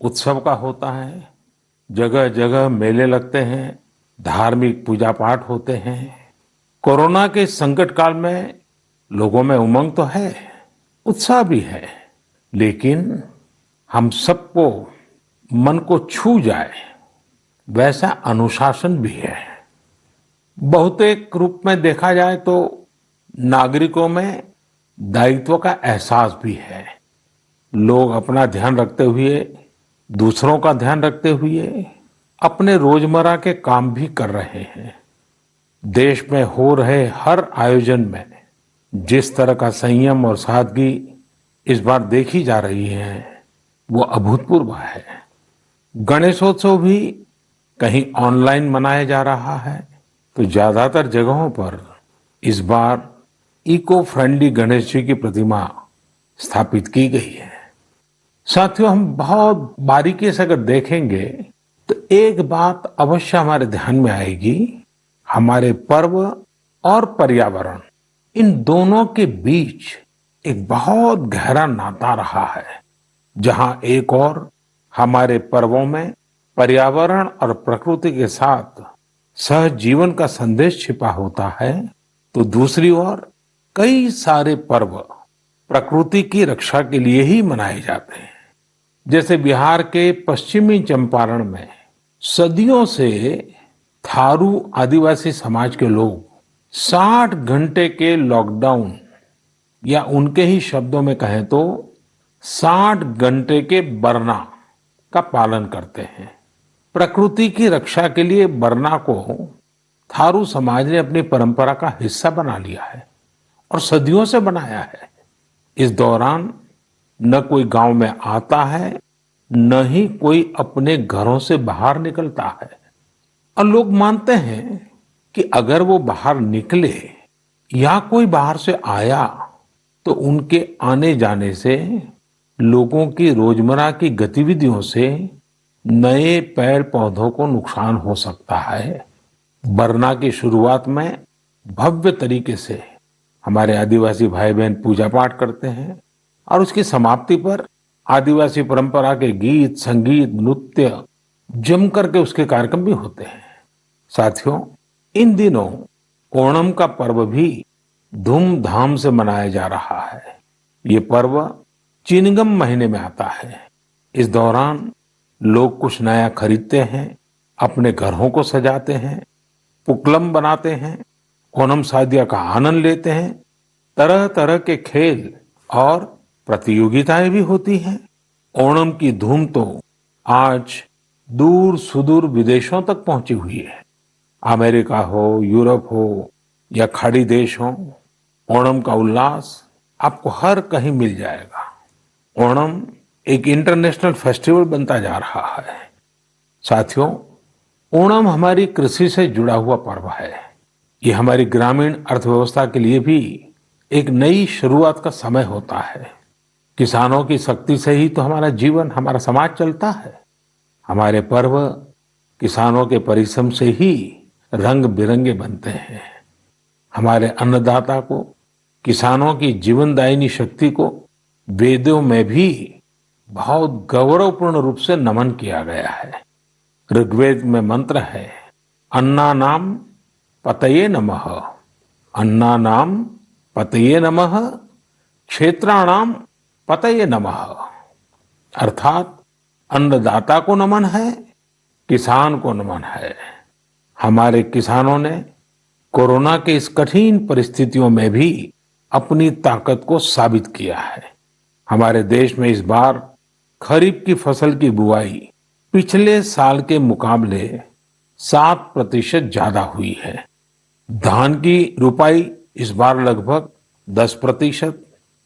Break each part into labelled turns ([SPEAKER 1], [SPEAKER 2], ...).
[SPEAKER 1] उत्सव का होता है। जगह जगह मेले लगते हैं, धार्मिक पूजा पाठ होते हैं। कोरोना के संकट काल में लोगों में उमंग तो है, उत्साह भी है, लेकिन हम सबको मन को छू जाए वैसा अनुशासन भी है। बहुतेक रूप में देखा जाए तो नागरिकों में दायित्व का एहसास भी है। लोग अपना ध्यान रखते हुए, दूसरों का ध्यान रखते हुए अपने रोजमर्रा के काम भी कर रहे हैं। देश में हो रहे हर आयोजन में जिस तरह का संयम और सादगी इस बार देखी जा रही है वो अभूतपूर्व है। गणेशोत्सव भी कहीं ऑनलाइन मनाया जा रहा है तो ज्यादातर जगहों पर इस बार इको फ्रेंडली गणेश जी की प्रतिमा स्थापित की गई है। साथियों, हम बहुत बारीकी से अगर देखेंगे तो एक बात अवश्य हमारे ध्यान में आएगी। हमारे पर्व और पर्यावरण, इन दोनों के बीच एक बहुत गहरा नाता रहा है। जहां एक और हमारे पर्वों में पर्यावरण और प्रकृति के साथ सहजीवन का संदेश छिपा होता है, तो दूसरी ओर कई सारे पर्व प्रकृति की रक्षा के लिए ही मनाए जाते हैं। जैसे बिहार के पश्चिमी चंपारण में सदियों से थारू आदिवासी समाज के लोग 60 घंटे के लॉकडाउन, या उनके ही शब्दों में कहें तो 60 घंटे के बरना का पालन करते हैं। प्रकृति की रक्षा के लिए बरना को थारू समाज ने अपनी परंपरा का हिस्सा बना लिया है और सदियों से बनाया है। इस दौरान न कोई गांव में आता है, न ही कोई अपने घरों से बाहर निकलता है। और लोग मानते हैं कि अगर वो बाहर निकले या कोई बाहर से आया तो उनके आने जाने से लोगों की रोजमर्रा की गतिविधियों से नए पेड़ पौधों को नुकसान हो सकता है। बरना की शुरुआत में भव्य तरीके से हमारे आदिवासी भाई बहन पूजा पाठ करते हैं और उसकी समाप्ति पर आदिवासी परंपरा के गीत, संगीत, नृत्य जम करके उसके कार्यक्रम भी होते हैं। साथियों, इन दिनों ओणम का पर्व भी धूमधाम से मनाया जा रहा है। ये पर्व चिनगम महीने में आता है। इस दौरान लोग कुछ नया खरीदते हैं, अपने घरों को सजाते हैं, पुक्लम बनाते हैं, ओणम सादिया का आनंद लेते हैं। तरह तरह के खेल और प्रतियोगिताएं भी होती हैं। ओणम की धूम तो आज दूर सुदूर विदेशों तक पहुंची हुई है। अमेरिका हो, यूरोप हो या खाड़ी देश हो, ओणम का उल्लास आपको हर कहीं मिल जाएगा। ओणम एक इंटरनेशनल फेस्टिवल बनता जा रहा है। साथियों, ओणम हमारी कृषि से जुड़ा हुआ पर्व है। ये हमारी ग्रामीण अर्थव्यवस्था के लिए भी एक नई शुरुआत का समय होता है। किसानों की शक्ति से ही तो हमारा जीवन, हमारा समाज चलता है। हमारे पर्व किसानों के परिश्रम से ही रंग बिरंगे बनते हैं। हमारे अन्नदाता को, किसानों की जीवनदायिनी शक्ति को वेदों में भी बहुत गौरवपूर्ण रूप से नमन किया गया है। ऋग्वेद में मंत्र है, अन्नानाम पतये नमः, अन्नानाम पतये नमः, क्षेत्राणाम पतये नमः। अर्थात अन्नदाता को नमन है, किसान को नमन है। हमारे किसानों ने कोरोना के इस कठिन परिस्थितियों में भी अपनी ताकत को साबित किया है। हमारे देश में इस बार खरीफ की फसल की बुआई पिछले साल के मुकाबले 7% ज्यादा हुई है। धान की रुपाई इस बार लगभग 10%,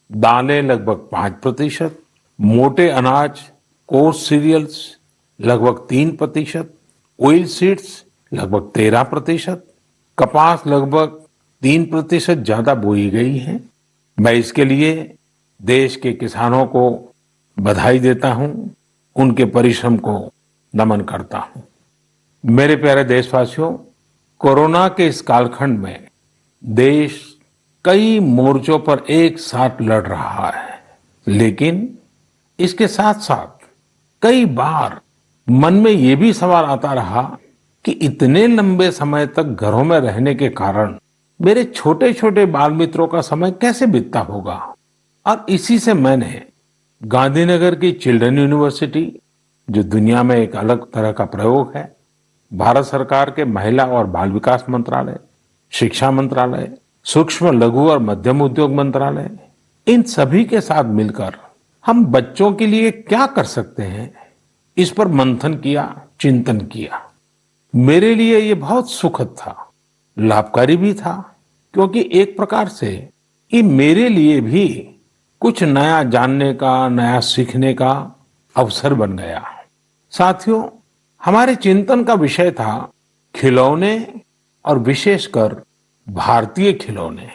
[SPEAKER 1] दालें लगभग 5%, मोटे अनाज, कोर्स सीरियल्स लगभग 3%, ऑयल सीड्स लगभग 13%, कपास लगभग 3% ज्यादा बोई गई है। मैं इसके लिए देश के किसानों को बधाई देता हूं, उनके परिश्रम को नमन करता हूं। मेरे प्यारे देशवासियों, कोरोना के इस कालखंड में देश कई मोर्चों पर एक साथ लड़ रहा है, लेकिन इसके साथ साथ कई बार मन में ये भी सवाल आता रहा कि इतने लंबे समय तक घरों में रहने के कारण मेरे छोटे छोटे बाल मित्रों का समय कैसे बीतता होगा। और इसी से मैंने गांधीनगर की चिल्ड्रन यूनिवर्सिटी, जो दुनिया में एक अलग तरह का प्रयोग है, भारत सरकार के महिला और बाल विकास मंत्रालय, शिक्षा मंत्रालय, सूक्ष्म लघु और मध्यम उद्योग मंत्रालय, इन सभी के साथ मिलकर हम बच्चों के लिए क्या कर सकते हैं, इस पर मंथन किया, चिंतन किया। मेरे लिए ये बहुत सुखद था, लाभकारी भी था, क्योंकि एक प्रकार से ये मेरे लिए भी कुछ नया जानने का, नया सीखने का अवसर बन गया। साथियों, हमारे चिंतन का विषय था खिलौने और विशेषकर भारतीय खिलौने।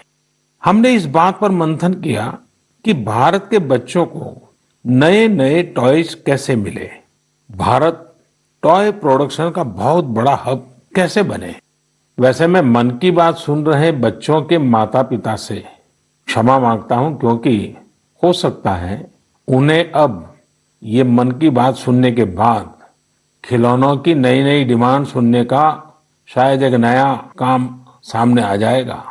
[SPEAKER 1] हमने इस बात पर मंथन किया कि भारत के बच्चों को नए नए टॉयज कैसे मिले, भारत टॉय प्रोडक्शन का बहुत बड़ा हब कैसे बने। वैसे मैं मन की बात सुन रहे बच्चों के माता पिता से क्षमा मांगता हूं, क्योंकि हो सकता है उन्हें अब ये मन की बात सुनने के बाद खिलौनों की नई नई डिमांड सुनने का शायद एक नया काम सामने आ जाएगा।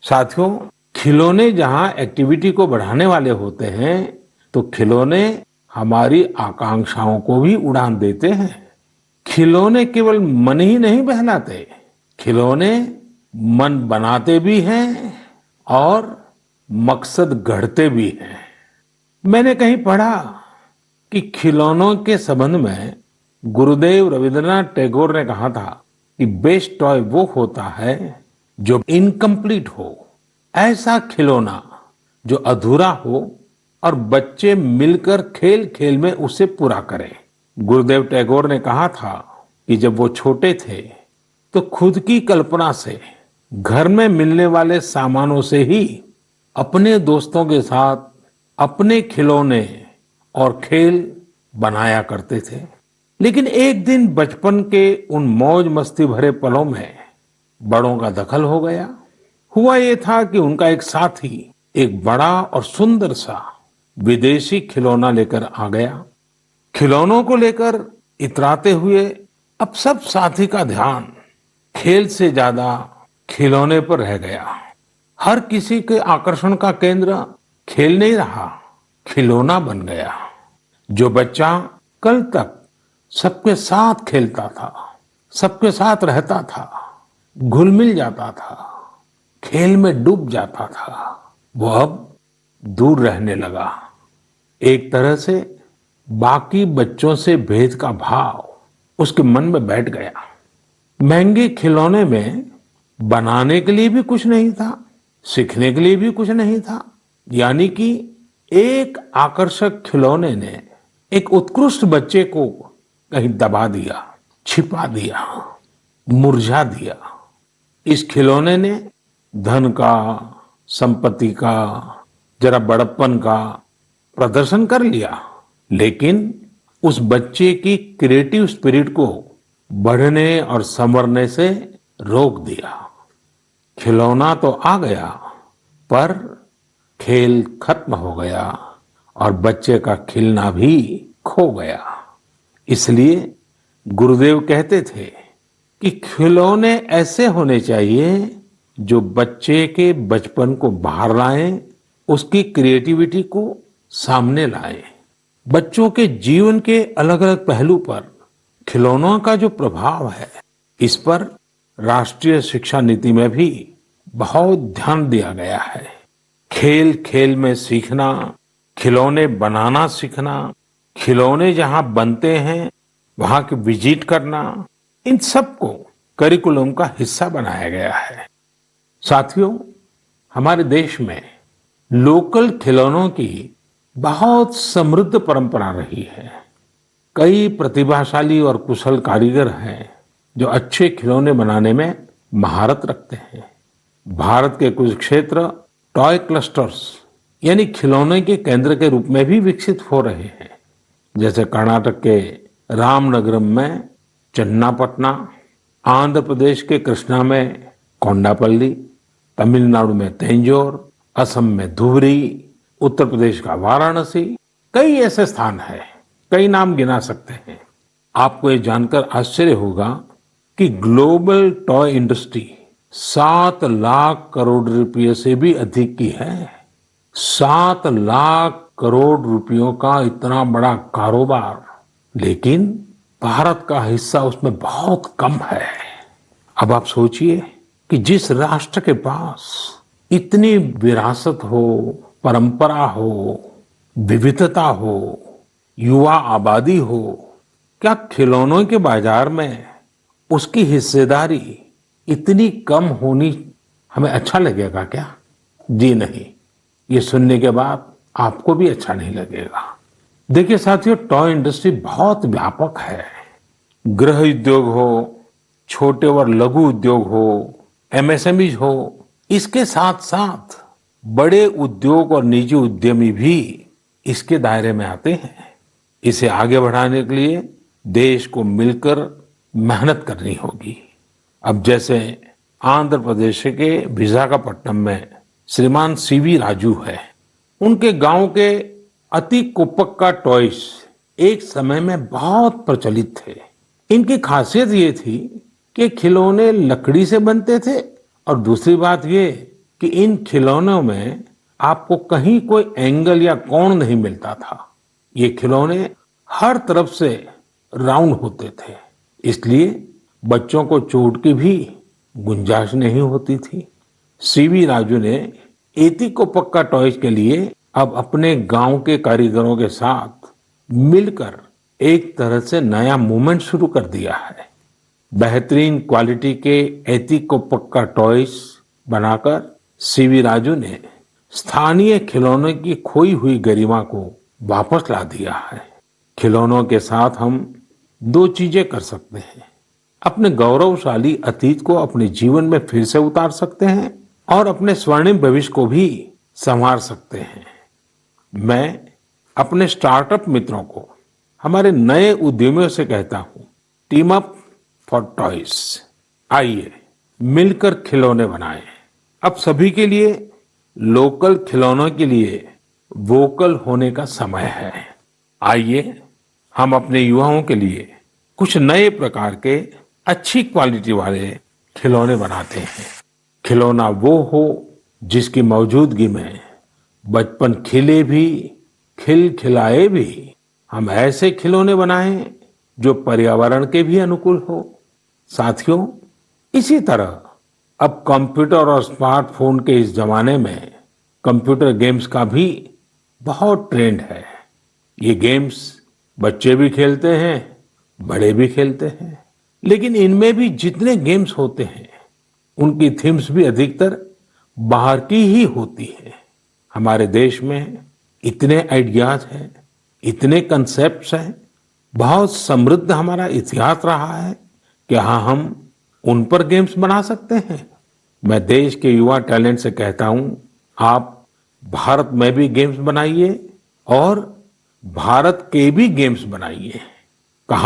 [SPEAKER 1] साथियों, खिलौने जहां एक्टिविटी को बढ़ाने वाले होते हैं, तो खिलौने हमारी आकांक्षाओं को भी उड़ान देते हैं। खिलौने केवल मन ही नहीं बहलाते, खिलौने मन बनाते भी हैं और मकसद गढ़ते भी हैं। मैंने कहीं पढ़ा कि खिलौनों के संबंध में गुरुदेव रविंद्रनाथ टैगोर ने कहा था कि बेस्ट टॉय वो होता है जो इनकम्प्लीट हो, ऐसा खिलौना जो अधूरा हो और बच्चे मिलकर खेल खेल में उसे पूरा करें। गुरुदेव टैगोर ने कहा था कि जब वो छोटे थे तो खुद की कल्पना से घर में मिलने वाले सामानों से ही अपने दोस्तों के साथ अपने खिलौने और खेल बनाया करते थे। लेकिन एक दिन बचपन के उन मौज मस्ती भरे पलों में बड़ों का दखल हो गया। हुआ ये था कि उनका एक साथी एक बड़ा और सुंदर सा विदेशी खिलौना लेकर आ गया। खिलौनों को लेकर इतराते हुए अब सब साथी का ध्यान खेल से ज्यादा खिलौने पर रह गया। हर किसी के आकर्षण का केंद्र खेल नहीं रहा, खिलौना बन गया। जो बच्चा कल तक सबके साथ खेलता था, सबके साथ रहता था, घुल मिल जाता था, खेल में डूब जाता था, वो अब दूर रहने लगा। एक तरह से बाकी बच्चों से भेद का भाव उसके मन में बैठ गया। महंगे खिलौने में बनाने के लिए भी कुछ नहीं था, सीखने के लिए भी कुछ नहीं था। यानी कि एक आकर्षक खिलौने ने एक उत्कृष्ट बच्चे को कहीं दबा दिया, छिपा दिया, मुरझा दिया। इस खिलौने ने धन का, संपत्ति का, जरा बड़प्पन का प्रदर्शन कर लिया, लेकिन उस बच्चे की क्रिएटिव स्पिरिट को बढ़ने और संवरने से रोक दिया। खिलौना तो आ गया, पर खेल खत्म हो गया और बच्चे का खिलना भी खो गया। इसलिए गुरुदेव कहते थे कि खिलौने ऐसे होने चाहिए जो बच्चे के बचपन को बाहर लाएं, उसकी क्रिएटिविटी को सामने लाएं। बच्चों के जीवन के अलग अलग पहलू पर खिलौनों का जो प्रभाव है, इस पर राष्ट्रीय शिक्षा नीति में भी बहुत ध्यान दिया गया है। खेल खेल में सीखना, खिलौने बनाना सीखना, खिलौने जहां बनते हैं वहां की विजिट करना, इन सबको करिकुलम का हिस्सा बनाया गया है। साथियों, हमारे देश में लोकल खिलौनों की बहुत समृद्ध परंपरा रही है। कई प्रतिभाशाली और कुशल कारीगर हैं जो अच्छे खिलौने बनाने में महारत रखते हैं। भारत के कुछ क्षेत्र टॉय क्लस्टर्स यानी खिलौने के केंद्र के रूप में भी विकसित हो रहे हैं। जैसे कर्नाटक के रामनगरम में चन्नापटना, आंध्र प्रदेश के कृष्णा में कोंडापल्ली, तमिलनाडु में तंजौर, असम में धुबरी, उत्तर प्रदेश का वाराणसी, कई ऐसे स्थान हैं कई नाम गिना सकते हैं। आपको ये जानकर आश्चर्य होगा कि global toy industry 7 lakh crore रुपए से भी अधिक की है। 7 लाख करोड़ रुपयों का इतना बड़ा कारोबार, लेकिन भारत का हिस्सा उसमें बहुत कम है। अब आप सोचिए कि जिस राष्ट्र के पास इतनी विरासत हो, परंपरा हो, विविधता हो, युवा आबादी हो, क्या खिलौनों के बाजार में उसकी हिस्सेदारी इतनी कम होनी हमें अच्छा लगेगा क्या? जी नहीं, ये सुनने के बाद आपको भी अच्छा नहीं लगेगा। देखिए साथियों, टॉय इंडस्ट्री बहुत व्यापक है। गृह उद्योग हो, छोटे और लघु उद्योग हो, एमएसएमई हो, इसके साथ साथ बड़े उद्योग और निजी उद्यमी भी इसके दायरे में आते हैं। इसे आगे बढ़ाने के लिए देश को मिलकर मेहनत करनी होगी। अब जैसे आंध्र प्रदेश के विशाखापट्टनम में श्रीमान सीवी राजू है। उनके गांव के अति कुपक्का टॉयज एक समय में बहुत प्रचलित थे। इनकी खासियत ये थी कि खिलौने लकड़ी से बनते थे और दूसरी बात ये कि इन खिलौनों में आपको कहीं कोई एंगल या कोण नहीं मिलता था। ये खिलौने हर तरफ से राउंड होते थे, इसलिए बच्चों को चोट की भी गुंजाइश नहीं होती थी। सीवी राजू ने एतिको पक्का टॉयज के लिए अब अपने गांव के कारीगरों के साथ मिलकर एक तरह से नया मूवमेंट शुरू कर दिया है। बेहतरीन क्वालिटी के एतिको पक्का टॉयज बनाकर सीवी राजू ने स्थानीय खिलौनों की खोई हुई गरिमा को वापस ला दिया है। खिलौनों के साथ हम दो चीजें कर सकते हैं। अपने गौरवशाली अतीत को अपने जीवन में फिर से उतार सकते हैं और अपने स्वर्णिम भविष्य को भी संवार सकते हैं। मैं अपने स्टार्टअप मित्रों को, हमारे नए उद्यमियों से कहता हूं, टीम अप फॉर टॉयज। आइए मिलकर खिलौने बनाएं। अब सभी के लिए लोकल खिलौनों के लिए वोकल होने का समय है। आइए हम अपने युवाओं के लिए कुछ नए प्रकार के अच्छी क्वालिटी वाले खिलौने बनाते हैं। खिलौना वो हो जिसकी मौजूदगी में बचपन खिले भी, खिल खिलाए भी। हम ऐसे खिलौने बनाएं जो पर्यावरण के भी अनुकूल हो। साथियों, इसी तरह अब कंप्यूटर और स्मार्टफोन के इस जमाने में कंप्यूटर गेम्स का भी बहुत ट्रेंड है। ये गेम्स बच्चे भी खेलते हैं, बड़े भी खेलते हैं, लेकिन इनमें भी जितने गेम्स होते हैं उनकी थीम्स भी अधिकतर बाहर की ही होती है। हमारे देश में इतने आइडियाज हैं, इतने कंसेप्ट्स हैं, बहुत समृद्ध हमारा इतिहास रहा है कि हाँ, हम उन पर गेम्स बना सकते हैं। मैं देश के युवा टैलेंट से कहता हूं, आप भारत में भी गेम्स बनाइए और भारत के भी गेम्स बनाइए।